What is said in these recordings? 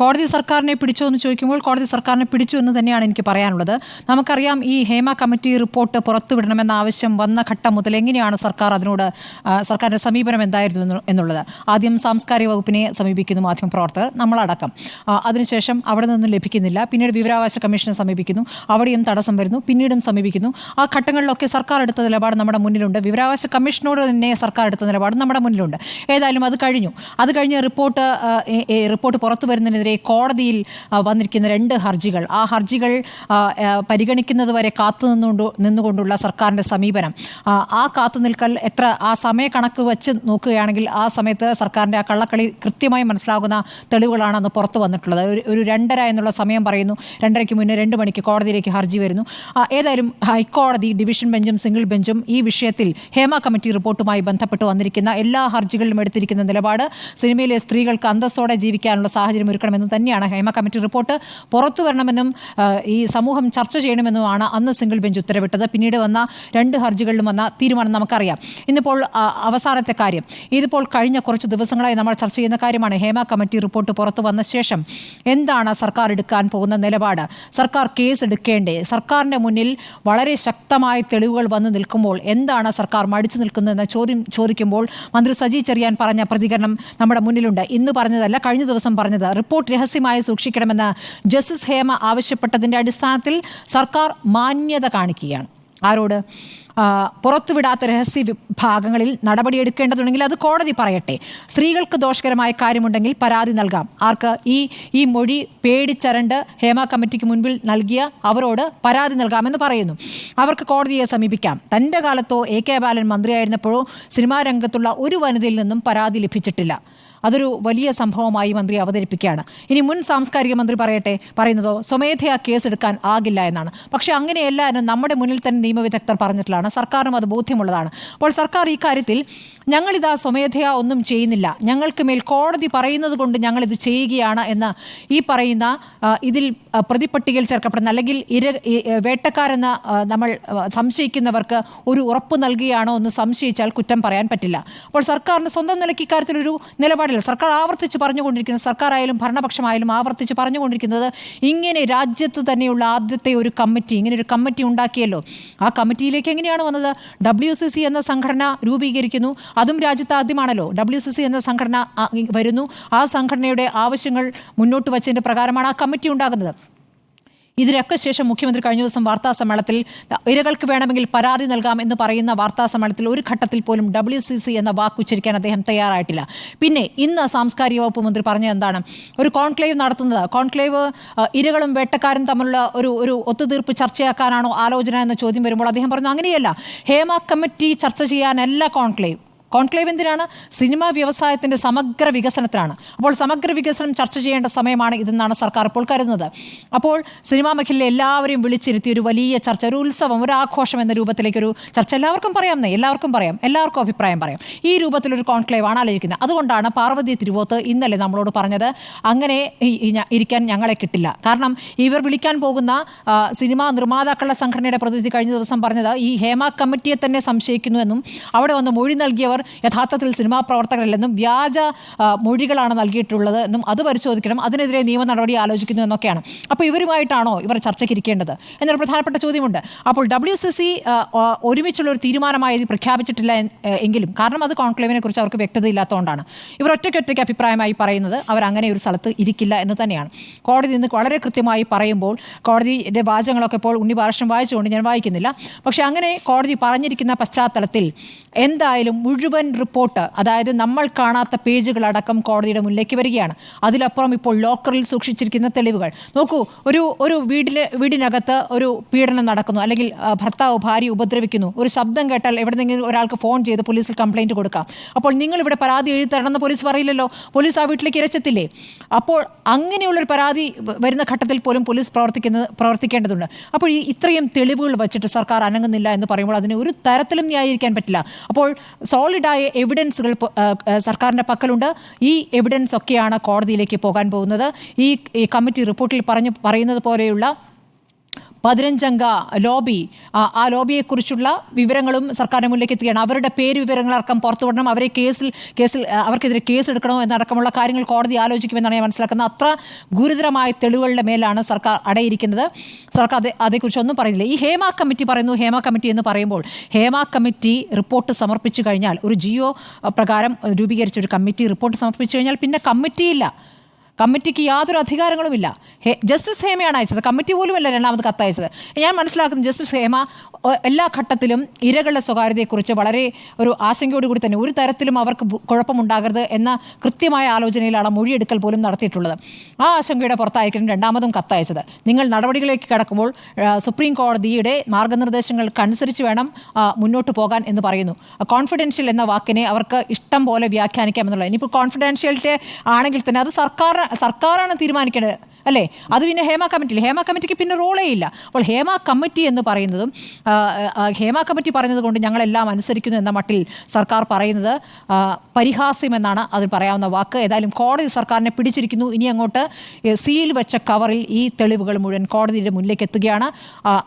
കോടതി സർക്കാരിനെ പിടിച്ചോ എന്ന് ചോദിക്കുമ്പോൾ കോടതി സർക്കാരിനെ പിടിച്ചു എന്ന് തന്നെയാണ് എനിക്ക് പറയാനുള്ളത്. നമുക്കറിയാം, ഈ ഹേമ കമ്മിറ്റി റിപ്പോർട്ട് പുറത്തുവിടണമെന്ന ആവശ്യം വന്ന ഘട്ടം മുതൽ എങ്ങനെയാണ് സർക്കാരിൻ്റെ സമീപനം എന്തായിരുന്നു എന്നുള്ളത്. ആദ്യം സാംസ്കാരിക വകുപ്പിനെ സമീപിക്കുന്നു മാധ്യമപ്രവർത്തകർ, നമ്മളടക്കം. അതിനുശേഷം അവിടെ നിന്നും ലഭിക്കുന്നില്ല. പിന്നീട് വിവരാവകാശ കമ്മീഷനെ സമീപിക്കുന്നു, അവിടെയും തടസ്സം വരുന്നു. പിന്നീടും സമീപിക്കുന്നു. ആ ഘട്ടങ്ങളിലൊക്കെ സർക്കാർ എടുത്ത നിലപാട് നമ്മുടെ മുന്നിലുണ്ട്. വിവരാവകാശ കമ്മീഷനോട് തന്നെ സർക്കാർ എടുത്ത നിലപാട് നമ്മുടെ മുന്നിലുണ്ട്. ഏതായാലും അത് കഴിഞ്ഞ് റിപ്പോർട്ട് പുറത്തു വരുന്നതിനെതിരെ കോടതിയിൽ വന്നിരിക്കുന്ന 2 ഹർജികൾ, ആ ഹർജികൾ പരിഗണിക്കുന്നതുവരെ നിന്നുകൊണ്ടുള്ള സർക്കാരിൻ്റെ സമീപനം, ആ കാത്തുനിൽക്കൽ ആ സമയ കണക്ക് വെച്ച് നോക്കുകയാണെങ്കിൽ ആ സമയത്ത് സർക്കാരിൻ്റെ ആ കള്ളക്കളി കൃത്യമായി മനസ്സിലാകുന്ന തെളിവുകളാണ് അന്ന് പുറത്തു വന്നിട്ടുള്ളത്. ഒരു 2:30 എന്നുള്ള സമയം പറയുന്നു. 2:30 മുന്നേ 2 മണിക്ക് കോടതിയിലേക്ക് ഹർജി വരുന്നു. ഏതായാലും ഹൈക്കോടതി ഡിവിഷൻ ബെഞ്ചും സിംഗിൾ ബെഞ്ചും ഈ വിഷയത്തിൽ ഹേമ കമ്മിറ്റി റിപ്പോർട്ടുമായി ബന്ധപ്പെട്ട് വന്നിരിക്കുന്ന എല്ലാ ഹർജികളിലും എടുത്തിരിക്കുന്ന നിലപാട് സിനിമയിലെ സ്ത്രീകൾക്ക് അന്തസ്സോടെ ജീവിക്കാനുള്ള സാഹചര്യം ഒരുക്കണമെന്ന് തന്നെയാണ്. ഹേമ കമ്മിറ്റി റിപ്പോർട്ട് പുറത്തു വരണമെന്നും ഈ സമൂഹം ചർച്ച ചെയ്യണമെന്നുമാണ് അന്ന് സിംഗിൾ ബെഞ്ച് ഉത്തരവിട്ടത്. പിന്നീട് വന്ന 2 ഹർജികളിലും വന്ന തീരുമാനം നമുക്കറിയാം. ഇന്നിപ്പോൾ അവസാനത്തെ കാര്യം, ഇതിപ്പോൾ കഴിഞ്ഞ കുറച്ച് ദിവസങ്ങളായി നമ്മൾ ചർച്ച ചെയ്യുന്ന കാര്യമാണ്. ഹേമ കമ്മിറ്റി റിപ്പോർട്ട് പുറത്തു വന്ന ശേഷം എന്താണ് സർക്കാർ എടുക്കാൻ പോകുന്ന നിലപാട്? സർക്കാർ കേസ് എടുക്കേണ്ടേ? സർക്കാരിൻ്റെ മുന്നിൽ വളരെ ശക്തമായ തെളിവുകൾ വന്ന് നിൽക്കുമ്പോൾ എന്താണ് സർക്കാർ മടിച്ചു നിൽക്കുന്നതെന്ന ചോദ്യം ചോദിക്കുമ്പോൾ മന്ത്രി സജി ചെറിയാൻ പറഞ്ഞ പ്രതികരണം നമ്മുടെ മുന്നിലുണ്ട്. ഇന്ന് പറഞ്ഞതല്ല, കഴിഞ്ഞ ദിവസം പറഞ്ഞത്. റിപ്പോർട്ട് രഹസ്യമായി സൂക്ഷിക്കണമെന്ന് ജസ്റ്റിസ് ഹേമ ആവശ്യപ്പെട്ടതിൻ്റെ അടിസ്ഥാനത്തിൽ സർക്കാർ മാന്യത കാണിക്കുകയാണ്. ആരോട്? പുറത്തുവിടാത്ത രഹസ്യ വിഭാഗങ്ങളിൽ നടപടിയെടുക്കേണ്ടതുണ്ടെങ്കിൽ അത് കോടതി പറയട്ടെ. സ്ത്രീകൾക്ക് ദോഷകരമായ കാര്യമുണ്ടെങ്കിൽ പരാതി നൽകാം. ആർക്ക്? ഈ മൊഴി പേടിച്ചരണ്ട് ഹേമ കമ്മിറ്റിക്ക് മുൻപിൽ നൽകിയ അവരോട് പരാതി നൽകാമെന്ന് പറയുന്നു. അവർക്ക് കോടതിയെ സമീപിക്കാം. തൻ്റെ കാലത്തോ AK ബാലൻ മന്ത്രിയായിരുന്നപ്പോഴോ സിനിമാ രംഗത്തുള്ള ഒരു വനിതയിൽ നിന്നും പരാതി ലഭിച്ചിട്ടില്ല. അതൊരു വലിയ സംഭവമായി മന്ത്രി അവതരിപ്പിക്കുകയാണ്. ഇനി മുൻ സാംസ്കാരിക മന്ത്രി പറയുന്നതോ സ്വമേധയാ കേസെടുക്കാൻ ആകില്ല എന്നാണ്. പക്ഷേ അങ്ങനെയല്ല എന്ന് നമ്മുടെ മുന്നിൽ തന്നെ നിയമവിദഗ്ധർ പറഞ്ഞിട്ടുള്ളതാണ്. സർക്കാരിനും അത് ബോധ്യമുള്ളതാണ്. അപ്പോൾ സർക്കാർ ഈ കാര്യത്തിൽ ഞങ്ങളിതാ സ്വമേധയാ ഒന്നും ചെയ്യുന്നില്ല, ഞങ്ങൾക്ക് മേൽ കോടതി പറയുന്നത് കൊണ്ട് ഞങ്ങളിത് ചെയ്യുകയാണ് എന്ന് ഈ പറയുന്ന ഇതിൽ പ്രതിപട്ടികയിൽ ചേർക്കപ്പെടുന്ന അല്ലെങ്കിൽ വേട്ടക്കാരെന്ന് നമ്മൾ സംശയിക്കുന്നവർക്ക് ഒരു ഉറപ്പ് നൽകുകയാണോ എന്ന് സംശയിച്ചാൽ കുറ്റം പറയാൻ പറ്റില്ല. അപ്പോൾ സർക്കാരിന് സ്വന്തം നിലയ്ക്ക് ഇക്കാര്യത്തിലൊരു നിലപാടില്ല. സർക്കാർ ആവർത്തിച്ച് പറഞ്ഞുകൊണ്ടിരിക്കുന്നത്, സർക്കാരായാലും ഭരണപക്ഷമായാലും ആവർത്തിച്ച് പറഞ്ഞുകൊണ്ടിരിക്കുന്നത്, ഇങ്ങനെ രാജ്യത്ത് തന്നെയുള്ള ആദ്യത്തെ ഒരു കമ്മിറ്റി, ഇങ്ങനെ ഒരു കമ്മിറ്റി ഉണ്ടാക്കിയല്ലോ. ആ കമ്മിറ്റിയിലേക്ക് എങ്ങനെയാണ് വന്നത്? WCC എന്ന സംഘടന രൂപീകരിക്കുന്നു. അതും രാജ്യത്ത് ആദ്യമാണല്ലോ. WCC എന്ന സംഘടന വരുന്നു. ആ സംഘടനയുടെ ആവശ്യങ്ങൾ മുന്നോട്ട് വച്ചതിൻ്റെ പ്രകാരമാണ് ആ കമ്മിറ്റി ഉണ്ടാകുന്നത്. ഇതിനൊക്കെ ശേഷം മുഖ്യമന്ത്രി കഴിഞ്ഞ ദിവസം വാർത്താസമ്മേളനത്തിൽ ഇരകൾക്ക് വേണമെങ്കിൽ പരാതി നൽകാം എന്ന് പറയുന്ന വാർത്താസമ്മേളനത്തിൽ ഒരു ഘട്ടത്തിൽ പോലും WCC എന്ന വാക്ക് ഉച്ചരിക്കാൻ അദ്ദേഹം തയ്യാറായിട്ടില്ല. പിന്നെ ഇന്ന് സാംസ്കാരിക വകുപ്പ് മന്ത്രി പറഞ്ഞത് എന്താണ്? ഒരു കോൺക്ലേവ് നടത്തുന്നത്. കോൺക്ലേവ് ഇരകളും വേട്ടക്കാരും തമ്മിലുള്ള ഒരു ഒത്തുതീർപ്പ് ചർച്ചയാക്കാനാണോ ആലോചന എന്ന ചോദ്യം വരുമ്പോൾ അദ്ദേഹം പറഞ്ഞു, അങ്ങനെയല്ല, ഹേമ കമ്മിറ്റി ചർച്ച ചെയ്യാനല്ല കോൺക്ലേവ് എന്തിനാണ്? സിനിമാ വ്യവസായത്തിൻ്റെ സമഗ്ര വികസനത്തിനാണ്. അപ്പോൾ സമഗ്ര വികസനം ചർച്ച ചെയ്യേണ്ട സമയമാണ് ഇതെന്നാണ് സർക്കാർ ഇപ്പോൾ കരുതുന്നത്. അപ്പോൾ സിനിമാ മേഖലയിലെ എല്ലാവരെയും വിളിച്ചിരുത്തി ഒരു വലിയ ചർച്ച, ഒരു ഉത്സവം, ഒരു ആഘോഷം എന്ന രൂപത്തിലേക്കൊരു ചർച്ച എല്ലാവർക്കും പറയാം, എല്ലാവർക്കും അഭിപ്രായം പറയാം. ഈ രൂപത്തിലൊരു കോൺക്ലേവ് ആണ് ആലോചിക്കുന്നത്. അതുകൊണ്ടാണ് പാർവതി തിരുവോത്ത് ഇന്നലെ നമ്മളോട് പറഞ്ഞത്, അങ്ങനെ ഇരിക്കാൻ ഞങ്ങളെ കിട്ടില്ല. കാരണം ഇവർ വിളിക്കാൻ പോകുന്ന സിനിമാ നിർമ്മാതാക്കളുടെ സംഘടനയുടെ പ്രതിനിധി കഴിഞ്ഞ ദിവസം പറഞ്ഞത് ഈ ഹേമ കമ്മിറ്റിയെ തന്നെ സംശയിക്കുന്നുവെന്നും അവിടെ വന്ന് മൊഴി നൽകിയവർ യഥാർത്ഥത്തിൽ സിനിമാ പ്രവർത്തകരല്ലെന്നും വ്യാജ മൊഴികളാണ് നൽകിയിട്ടുള്ളത് എന്നും അത് പരിശോധിക്കണം, അതിനെതിരെ നിയമ നടപടി ആലോചിക്കുന്നു എന്നൊക്കെയാണ്. അപ്പോൾ ഇവരുമായിട്ടാണോ ഇവർ ചർച്ചയ്ക്ക് ഇരിക്കേണ്ടത് എന്നൊരു പ്രധാനപ്പെട്ട ചോദ്യമുണ്ട്. അപ്പോൾ WCC ഒരുമിച്ചുള്ള ഒരു തീരുമാനമായി പ്രഖ്യാപിച്ചിട്ടില്ല എങ്കിലും, കാരണം അത് കോൺക്ലേവിനെ കുറിച്ച് അവർക്ക് വ്യക്തതയില്ലാത്തതുകൊണ്ടാണ് ഇവർ ഒറ്റയ്ക്ക് അഭിപ്രായമായി പറയുന്നത് അവരങ്ങനെ ഒരു സ്ഥലത്ത് ഇരിക്കില്ല എന്ന് തന്നെയാണ്. കോടതി ഇന്ന് വളരെ കൃത്യമായി പറയുമ്പോൾ, കോടതിയുടെ വാചകങ്ങളൊക്കെ ഇപ്പോൾ ഉണ്ണി ബാലകൃഷ്ണൻ വായിച്ചുകൊണ്ട് ഞാൻ വായിക്കുന്നില്ല, പക്ഷേ അങ്ങനെ കോടതി പറഞ്ഞിരിക്കുന്ന പശ്ചാത്തലത്തിൽ എന്തായാലും മുഴുവൻ റിപ്പോർട്ട്, അതായത് നമ്മൾ കാണാത്ത പേജുകളടക്കം കോടതിയുടെ മുന്നിലേക്ക് വരികയാണ്. അതിലപ്പുറം ഇപ്പോൾ ലോക്കറിൽ സൂക്ഷിച്ചിരിക്കുന്ന തെളിവുകൾ നോക്കൂ. ഒരു വീടിനകത്ത് ഒരു പീഡനം നടക്കുന്നു, അല്ലെങ്കിൽ ഭർത്താവ് ഭാര്യ ഉപദ്രവിക്കുന്നു, ഒരു ശബ്ദം കേട്ടാൽ എവിടെന്നെങ്കിലും ഒരാൾക്ക് ഫോൺ ചെയ്ത് പോലീസിൽ കംപ്ലയിൻറ്റ് കൊടുക്കാം. അപ്പോൾ നിങ്ങളിവിടെ പരാതി എഴുതി തരണമെന്ന് പോലീസ് പറയില്ലല്ലോ, പോലീസ് ആ വീട്ടിലേക്ക് ഇരച്ചെത്തില്ലേ? അപ്പോൾ അങ്ങനെയുള്ളൊരു പരാതി വരുന്ന ഘട്ടത്തിൽ പോലും പോലീസ് പ്രവർത്തിക്കേണ്ടതുണ്ട്. അപ്പോൾ ഇത്രയും തെളിവുകൾ വച്ചിട്ട് സർക്കാർ അനങ്ങുന്നില്ല എന്ന് പറയുമ്പോൾ അതിന് ഒരു തരത്തിലും ന്യായീകരിക്കാൻ പറ്റില്ല. അപ്പോൾ സോളിഡായ എവിഡൻസുകൾ സർക്കാരിൻ്റെ പക്കലുണ്ട്. ഈ എവിഡൻസ് ഒക്കെയാണ് കോടതിയിലേക്ക് പോകാൻ പോകുന്നത്. ഈ കമ്മിറ്റി റിപ്പോർട്ടിൽ പറയുന്നത് പോലെയുള്ള 15 ലോബി, ആ ലോബിയെക്കുറിച്ചുള്ള വിവരങ്ങളും സർക്കാരിന് മുന്നിലേക്ക് എത്തുകയാണ്. അവരുടെ പേര് വിവരങ്ങളടക്കം പുറത്തുവിടണം, അവർക്കെതിരെ കേസ് എടുക്കണോ എന്നടക്കമുള്ള കാര്യങ്ങൾ കോടതി ആലോചിക്കുമെന്നാണ് ഞാൻ മനസ്സിലാക്കുന്നത്. അത്ര ഗുരുതരമായ തെളിവുകളുടെ മേലാണ് സർക്കാർ അടയിരിക്കുന്നത്. സർക്കാർ അതേക്കുറിച്ചൊന്നും പറയുന്നില്ല. ഈ ഹേമ കമ്മിറ്റി പറയുന്നു, ഹേമ കമ്മിറ്റി എന്ന് പറയുമ്പോൾ ഹേമ കമ്മിറ്റി റിപ്പോർട്ട് സമർപ്പിച്ചു കഴിഞ്ഞാൽ, ഒരു ജിയോ പ്രകാരം രൂപീകരിച്ച ഒരു കമ്മിറ്റി റിപ്പോർട്ട് സമർപ്പിച്ചു കഴിഞ്ഞാൽ പിന്നെ കമ്മിറ്റിയില്ല, കമ്മിറ്റിക്ക് യാതൊരു അധികാരങ്ങളുമില്ല. ജസ്റ്റിസ് ഹേമയാണ് അയച്ചത്, കമ്മിറ്റി പോലുമല്ല രണ്ടാമത് കത്തയച്ചത്. ഞാൻ മനസ്സിലാക്കുന്നു ജസ്റ്റിസ് ഹേമ എല്ലാ ഘട്ടത്തിലും ഇരകളുടെ സ്വകാര്യതയെക്കുറിച്ച് വളരെ ഒരു ആശങ്കയോടുകൂടി തന്നെ ഒരു തരത്തിലും അവർക്ക് കുഴപ്പമുണ്ടാകരുത് എന്ന കൃത്യമായ ആലോചനയിലാണ് മൊഴിയെടുക്കൽ പോലും നടത്തിയിട്ടുള്ളത്. ആ ആശങ്കയുടെ പുറത്തായിരിക്കും രണ്ടാമതും കത്തയച്ചത്. നിങ്ങൾ നടപടികളിലേക്ക് കടക്കുമ്പോൾ സുപ്രീം കോടതിയുടെ മാർഗനിർദ്ദേശങ്ങൾക്കനുസരിച്ച് വേണം മുന്നോട്ട് പോകാൻ എന്ന് പറയുന്നു. കോൺഫിഡൻഷ്യൽ എന്ന വാക്കിനെ അവർക്ക് ഇഷ്ടം പോലെ വ്യാഖ്യാനിക്കാം എന്നുള്ളത്. ഇനിയിപ്പോൾ കോൺഫിഡൻഷ്യലിറ്റി ആണെങ്കിൽ തന്നെ അത് സർക്കാരാണ് തീരുമാനിക്കേണ്ടത് അല്ലേ? അത് പിന്നെ ഹേമ കമ്മിറ്റിക്ക് പിന്നെ റോളേ ഇല്ല. അപ്പോൾ ഹേമ കമ്മിറ്റി എന്ന് പറയുന്നതും ഹേമ കമ്മിറ്റി പറയുന്നത് കൊണ്ട് ഞങ്ങളെല്ലാം അനുസരിക്കുന്നു എന്ന മട്ടിൽ സർക്കാർ പറയുന്നത് പരിഹാസ്യമെന്നാണ് അതിൽ പറയാവുന്ന വാക്ക്. ഏതായാലും കോടതി സർക്കാരിനെ പിടിച്ചിരിക്കുന്നു. ഇനി അങ്ങോട്ട് സീൽ വെച്ച കവറിൽ ഈ തെളിവുകൾ മുഴുവൻ കോടതിയുടെ മുന്നിലേക്ക് എത്തുകയാണ്.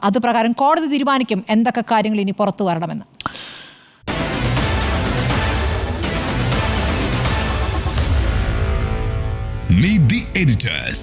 അത് പ്രകാരം കോടതി തീരുമാനിക്കും എന്തൊക്കെ കാര്യങ്ങൾ ഇനി പുറത്തു വരണമെന്ന്. Meet the editors.